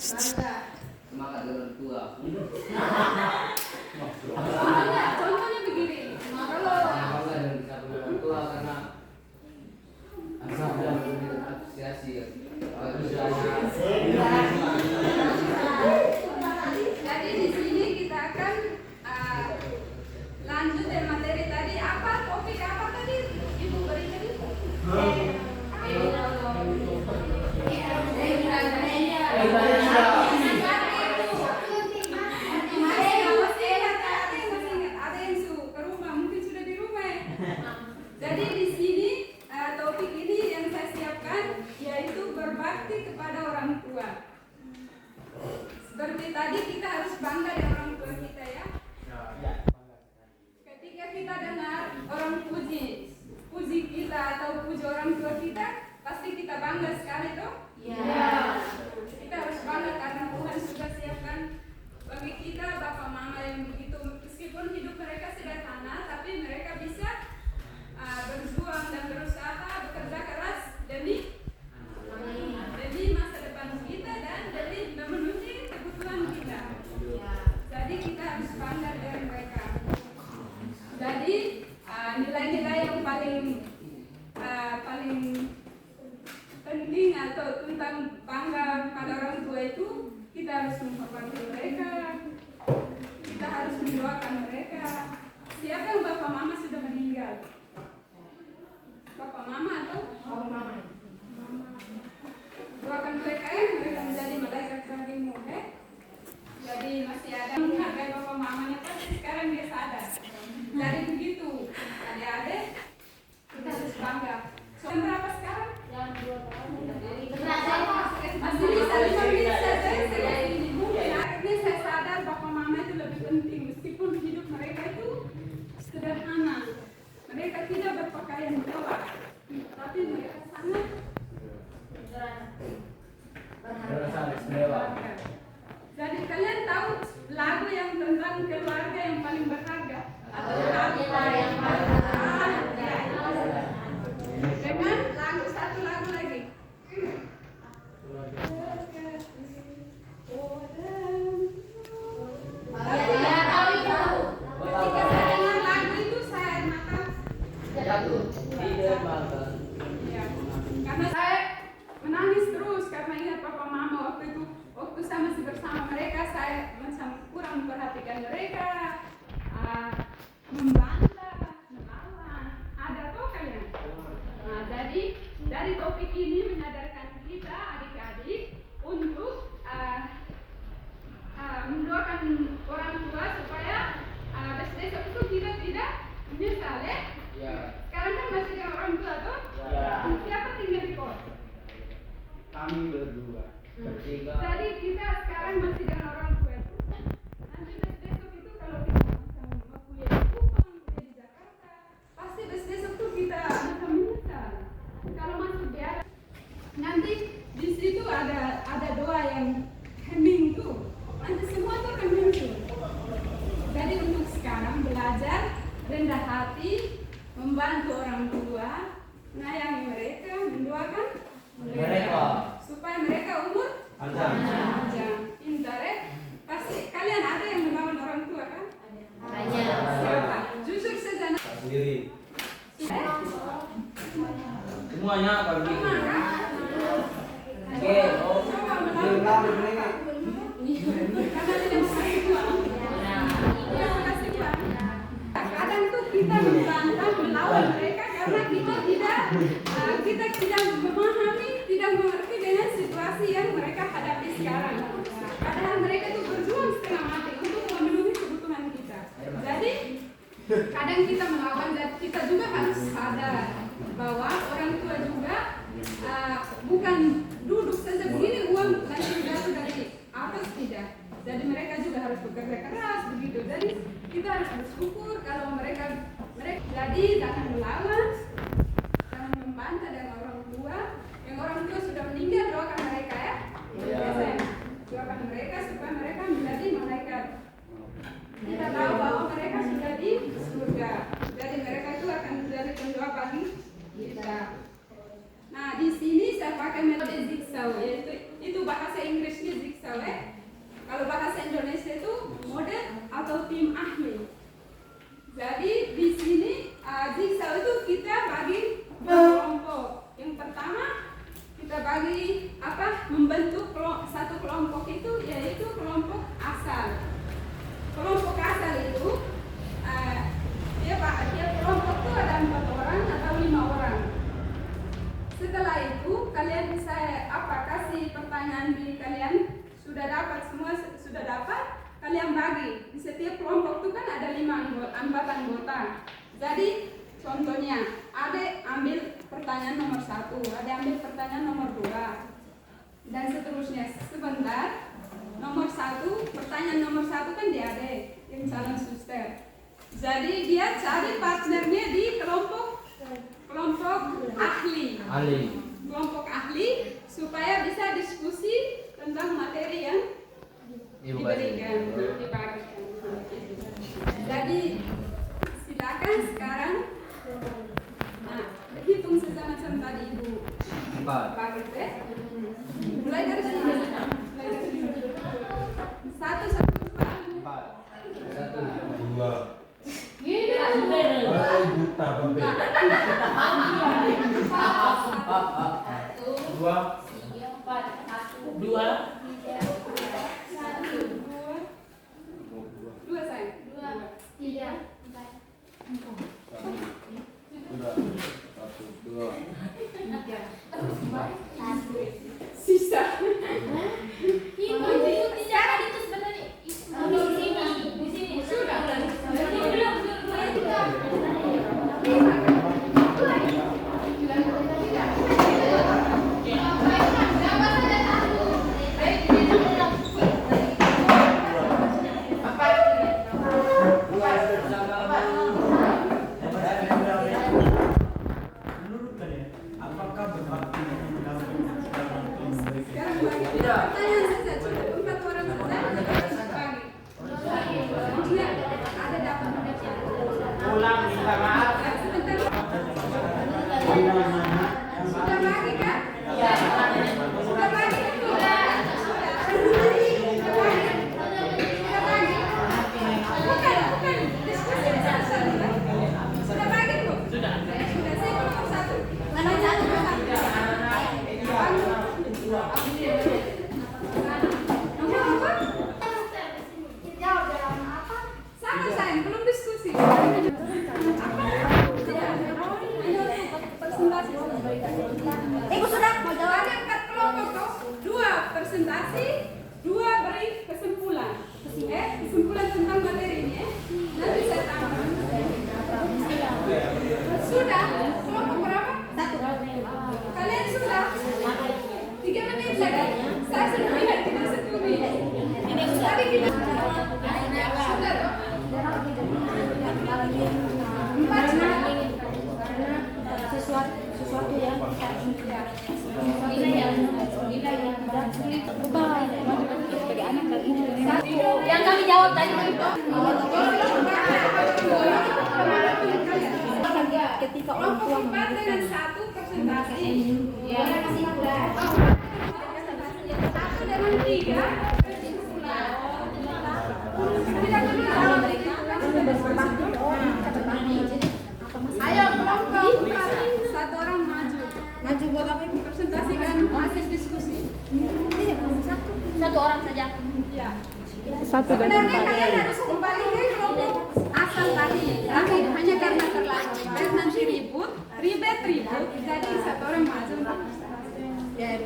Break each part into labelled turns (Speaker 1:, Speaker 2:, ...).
Speaker 1: Semangat orang tua.
Speaker 2: Contohnya begini, kalau
Speaker 1: Bangga dengan kita orang tua karena asal apresiasi.
Speaker 2: jadi di sini kita akan lanjut dari materi tadi. Apa topik apa tadi Ibu beri tadi? Jadi di sini topik ini yang saya siapkan yaitu berbakti kepada orang tua. Seperti tadi kita harus bangga dengan orang tua kita ya. Ketika kita dengar orang puji kita atau puji orang tua kita, pasti kita bangga sekali toh? Iya. Kita harus bangga karena Tuhan sudah siapkan bagi kita bapak mama yang begitu, meskipun hidup mereka sederhana, tapi mereka bisa berjuang dan berusaha bekerja keras demi masa depan kita dan demi memenuhi kebutuhan kita. Jadi kita harus bangga dengan mereka. Jadi nilai-nilai yang paling penting atau tentang bangga pada orang tua itu, kita harus menghormati mereka, kita harus mendoakan mereka. Siapa yang bapak mama sudah meninggal? Bapak mama atau mama? Doakan mereka ya, mereka menjadi malaikat bagimu, Jadi masih ada menghargai bapak mamanya, pasti sekarang dia sadar. Jadi begitu, adik-adik, kita harus bangga. Yang berapa sekarang? Yang 2 tahun. Masih bisa 5 menit saja. Akhirnya saya sadar bapak mama itu lebih penting, meskipun hidup mereka itu sederhana. Mereka tidak berpakaian mewah, tapi mereka sangat berharga. Jadi kalian tahu lagu yang tentang keluarga yang paling berharga atau harta yang paling berharga? Dengan satu lagu lagi. Karena saya menangis terus karena ingat papa mama waktu saya masih bersama mereka, saya macam kurang memperhatikan mereka, membantah, melawan. Ada toh kalian? Nah, jadi dari topik ini menyadarkan kita adik-adik untuk mendoakan orang tua supaya besok itu kita tidak menyesal ya. Sekarang kan masih dengan orang tua tuh? Siapa tinggal di kos?
Speaker 1: Kami berdua.
Speaker 2: Jadi kita sekarang masih dengan orang tua itu. Nanti besok itu kalau kita mau kuliah di Kupang, kuliah di Jakarta, pasti besok tuh kita akan menyesal. Kalau masuk daerah, nanti di situ ada doa yang hening tuh. Nanti semua tuh akan muncul. Jadi untuk sekarang belajar rendah hati, membantu orang tua, menyayangi mereka, mendoakan mereka supaya mereka umur panjang, pintar ya. Pasti kalian ada yang melawan orang tua kan? Ada. Siapa? Jujur saja.
Speaker 1: Sendiri. Semuanya apa begini? Oke.
Speaker 2: Coba melawan. Karena tidak kasih uang. Kasih uang. Kadang tuh kita membantah, melawan mereka karena kita tidak memahami, tidak mengerti dengan situasi yang mereka hadapi sekarang. Padahal mereka tuh berjuang setengah mati untuk memenuhi kebutuhan kita. Jadi kadang kita melawan dan kita juga harus sadar bahwa orang tua juga bukan duduk saja begini uang nanti jatuh dari atas, tidak. Jadi mereka juga harus bekerja keras begitu. Jadi kita harus bersyukur kalau mereka jadi jangan melawan, jangan membantah dengan orang tua. Yang orang tua sudah meninggal, doakan mereka ya. Doakan mereka supaya mereka menjadi malaikat. Kita tahu bahwa mereka sudah di surga. Jadi mereka itu akan menjadi pendoa bagi kita. Nah, di sini saya pakai metode zigzag, yaitu itu bahasa Inggrisnya zigzag ya. Kalau bahasa Indonesia itu model atau tim ahli. Jadi di sini zigzag itu kita bagi kelompok. Yang pertama kita bagi membentuk satu kelompok itu yaitu kelompok asal. Kelompok asal itu dia kelompok itu ada 4 orang atau 5 orang. Setelah itu kalian bisa kasih pertanyaan di kalian sudah dapat semua sudah dapat, kalian bagi. Di setiap kelompok itu kan ada 5 anggota. Jadi contohnya, Ade ambil pertanyaan nomor 1, Ade ambil pertanyaan nomor 2, dan seterusnya. Sebentar, nomor 1, pertanyaan nomor 1 kan di Ade yang calon suster. Jadi dia cari partnernya di kelompok ahli. Kelompok ahli supaya bisa diskusi tentang materi yang diberikan. Jadi silakan sekarang hitung macam tadi Ibu. 4. Mulai dari sini. 1 4.
Speaker 3: 2.
Speaker 2: Sisa. Presentasi, 2 beri kesimpulan. Kesimpulan tentang materinya. Nanti saya tambah. Sudah? Kelompok berapa? 1. Kalian sudah? 3 menit lagi. Saya sudah lihat kita setumi. Tadi kita sudah dong? 4
Speaker 4: sesuatu yang nilai yang sulit berubah sebagai anak dan ini yang kami jawab tadi ketika orang tua
Speaker 2: dengan 1 presentasi ya kasih 1 dengan 3 ayo kelompok 1 orang maju buat apa? Presentasikan hasil diskusi.
Speaker 4: 1 orang saja
Speaker 2: Ya.
Speaker 4: 1
Speaker 2: Sebenarnya kalian harus kembali ke kelompok asal tadi, tapi hanya karena terlalu banyak nanti ribet. Jadi 1 orang maju. Ya,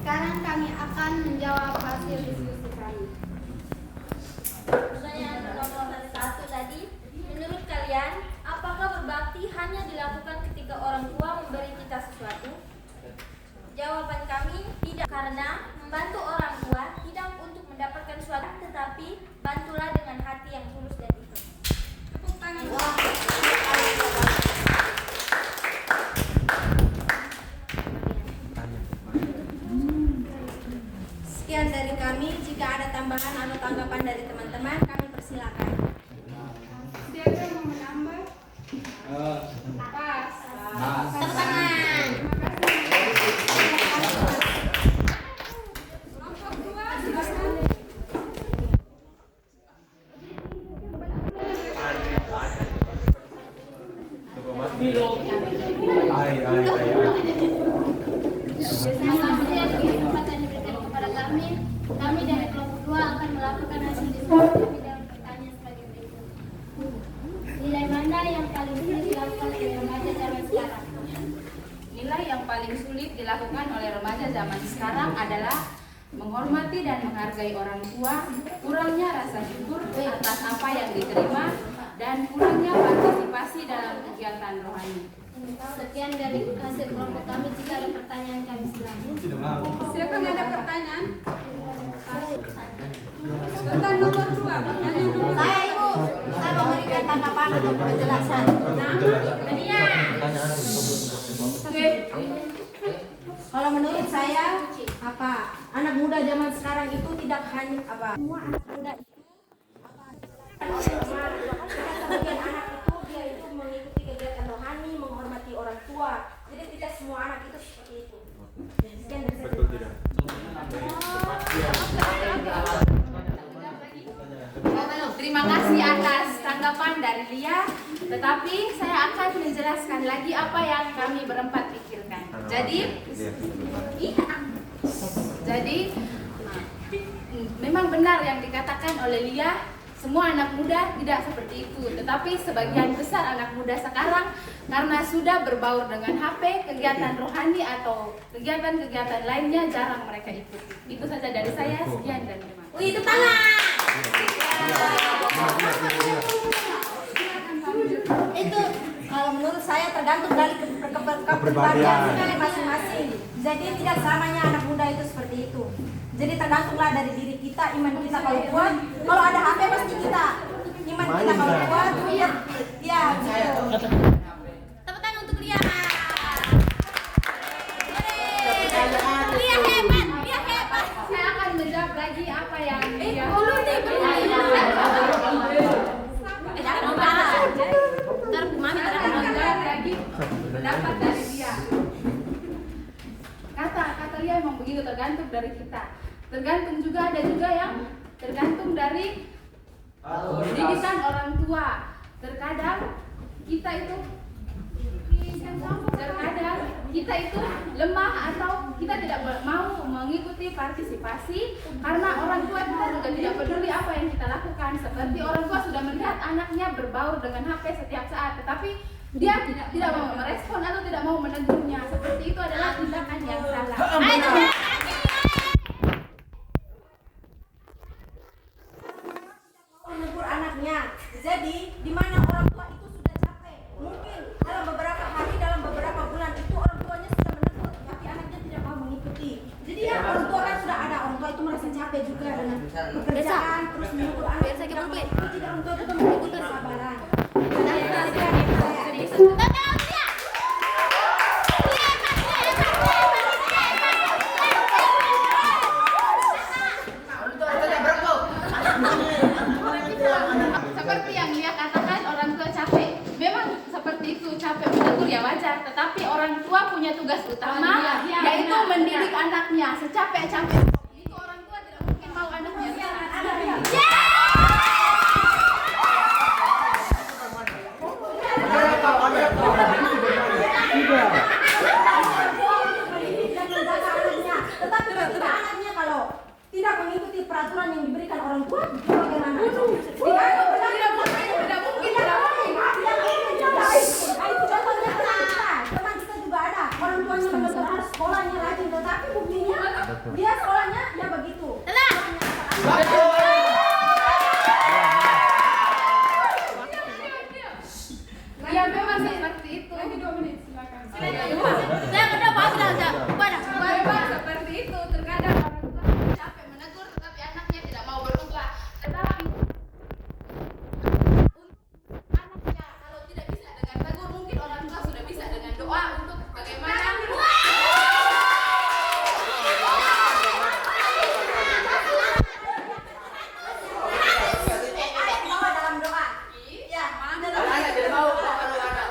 Speaker 3: Sekarang kami akan menjawab hasil diskusi kami.
Speaker 5: Pertanyaan nomor 1 tadi, menurut kalian, apakah berbakti hanya dilakukan ketika orang tua memberi kita sesuatu? Jawaban kami tidak, karena membantu orang tua tidak untuk mendapatkan sesuatu, tetapi bantulah dengan hati yang tulus dan ikhlas.
Speaker 2: Tepuk tangan.
Speaker 5: Sekian dari kami. Jika ada tambahan atau tanggapan dari teman-teman, kami persilakan.
Speaker 2: Siapa yang mau menambah? Pas.
Speaker 5: Tepuk tangan.
Speaker 2: Kelompok 2 silakan.
Speaker 3: Terima kasih atas kesempatan yang diberikan kepada kami. Kami dari kelompok 2 akan melakukan hasil diskusi di bidang pertanyaan sebagai berikut. Nilai mana yang paling sulit dilakukan oleh remaja zaman sekarang?
Speaker 4: Nilai yang paling sulit dilakukan oleh remaja zaman sekarang adalah menghormati dan menghargai orang tua, kurangnya rasa syukur atas apa yang diterima, dan kurangnya partisipasi dalam kegiatan rohani.
Speaker 3: Sekian dari hasil kelompok kami. Jika ada pertanyaan kami silakan.
Speaker 2: Siapa yang ada pertanyaan? Pertanyaan nomor 2. Pertanyaan nomor 2.
Speaker 5: Saya Ibu, saya memberikan tanggapan atau penjelasan. Kalau menurut saya, anak muda zaman sekarang itu tidak hanya semua anak muda itu sebagian anak itu dia itu mengikuti kegiatan rohani, menghormati orang tua. Jadi tidak semua anak itu seperti itu. Sekian dari saya.
Speaker 6: Betul tidak?
Speaker 4: Terima kasih atas tanggapan dari Lia, tetapi saya akan menjelaskan lagi apa yang kami berempat pikirkan. Jadi memang benar yang dikatakan oleh Lia, semua anak muda tidak seperti itu, tetapi sebagian besar anak muda sekarang karena sudah berbaur dengan HP, kegiatan rohani atau kegiatan-kegiatan lainnya jarang mereka ikuti. Itu saja dari saya, sekian dan terima kasih.
Speaker 5: Wih, tepuk tangan. Itu kalau menurut saya tergantung dari kepribadian masing-masing. Jadi tidak selamanya anak muda itu seperti itu. Jadi tergantunglah dari diri kita, iman kita kalau kuat. Kalau ada HP pasti kita iman kita kalau kuat. Iya, gitu. Tepuk tangan untuk Lia. Lia hebat, Lia hebat.
Speaker 4: Saya akan menjawab lagi apa yang Lia lagi pendapat dari dia. Kata Lia memang begitu, tergantung dari kita. Tergantung juga, ada juga yang tergantung dari didikan orang tua. Terkadang kita itu lemah atau kita tidak mau mengikuti partisipasi karena orang tua kita juga tidak peduli apa yang kita lakukan. Seperti orang tua sudah melihat anaknya berbaur dengan HP setiap saat, tetapi dia tidak mau merespon atau tidak mau menegurnya. Seperti itu adalah tindakan yang salah.
Speaker 5: Menegur anaknya. Jadi di mana orang tua itu sudah capek, mungkin dalam beberapa hari, dalam beberapa bulan itu orang tuanya sudah menegur, tapi anaknya tidak mau mengikuti. Jadi ya orang tua kan sudah ada, orang tua itu merasa capek juga dengan pekerjaan, terus menegur anak. Tidak orang tua itu memiliki kesabaran.
Speaker 4: Seperti yang Lia katakan, orang tua capek. Memang seperti itu, capek menegur ya wajar. Tetapi orang tua punya tugas utama, yaitu mendidik anaknya secapek-capek. Itu orang tua tidak mungkin mau anaknya.
Speaker 5: Tetapi ketika anaknya kalau tidak mengikuti peraturan yang diberikan orang tua, bagaimana? Tidak mungkin. Itu contohnya teman kita juga ada. Orang tuanya benar-benar sekolahnya rajin, tetapi buktinya Dia sekolahnya ya begitu.
Speaker 4: Ya memang seperti itu.
Speaker 2: Lagi 2 menit silakan.
Speaker 4: Memang seperti itu. Terkadang orang tua capek menegur, tetapi anaknya tidak mau berubah. Tetapi anaknya kalau tidak bisa dengan tegur, mungkin orang tua sudah bisa dengan doa untuk bagaimana.
Speaker 5: Bawa dalam doa. Ya,
Speaker 1: Anak tidak mau kalau anak.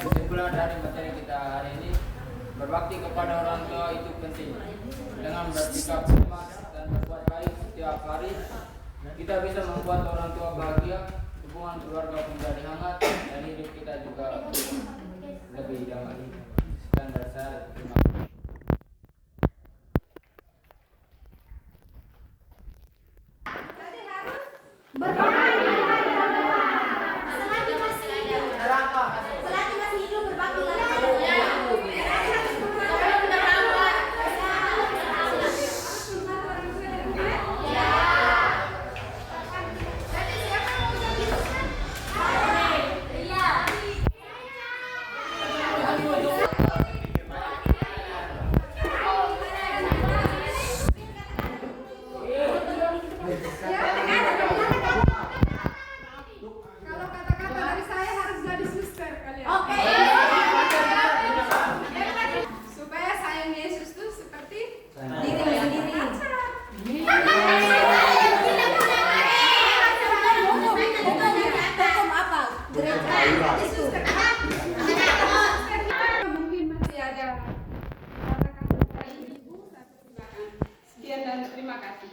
Speaker 1: Kesimpulan dari materi kita hari ini, berbakti kepada orang tua itu penting. Dengan bersikap hormat dan berbuat baik setiap hari, kita bisa membuat orang tua bahagia, hubungan keluarga menjadi hangat, dan hidup kita juga lebih damai. Dan dasar terima kasih.
Speaker 5: selagi masih hidup berbakti
Speaker 2: Kalau kata-kata dari saya harus jadi suster kalian.
Speaker 5: Oke.
Speaker 2: Supaya sayang Yesus tuh seperti
Speaker 5: diri sendiri. Hukum apa? Gereja itu.
Speaker 2: mungkin masih ada kata-kata dari ibu satu silakan. Sekian dan terima kasih.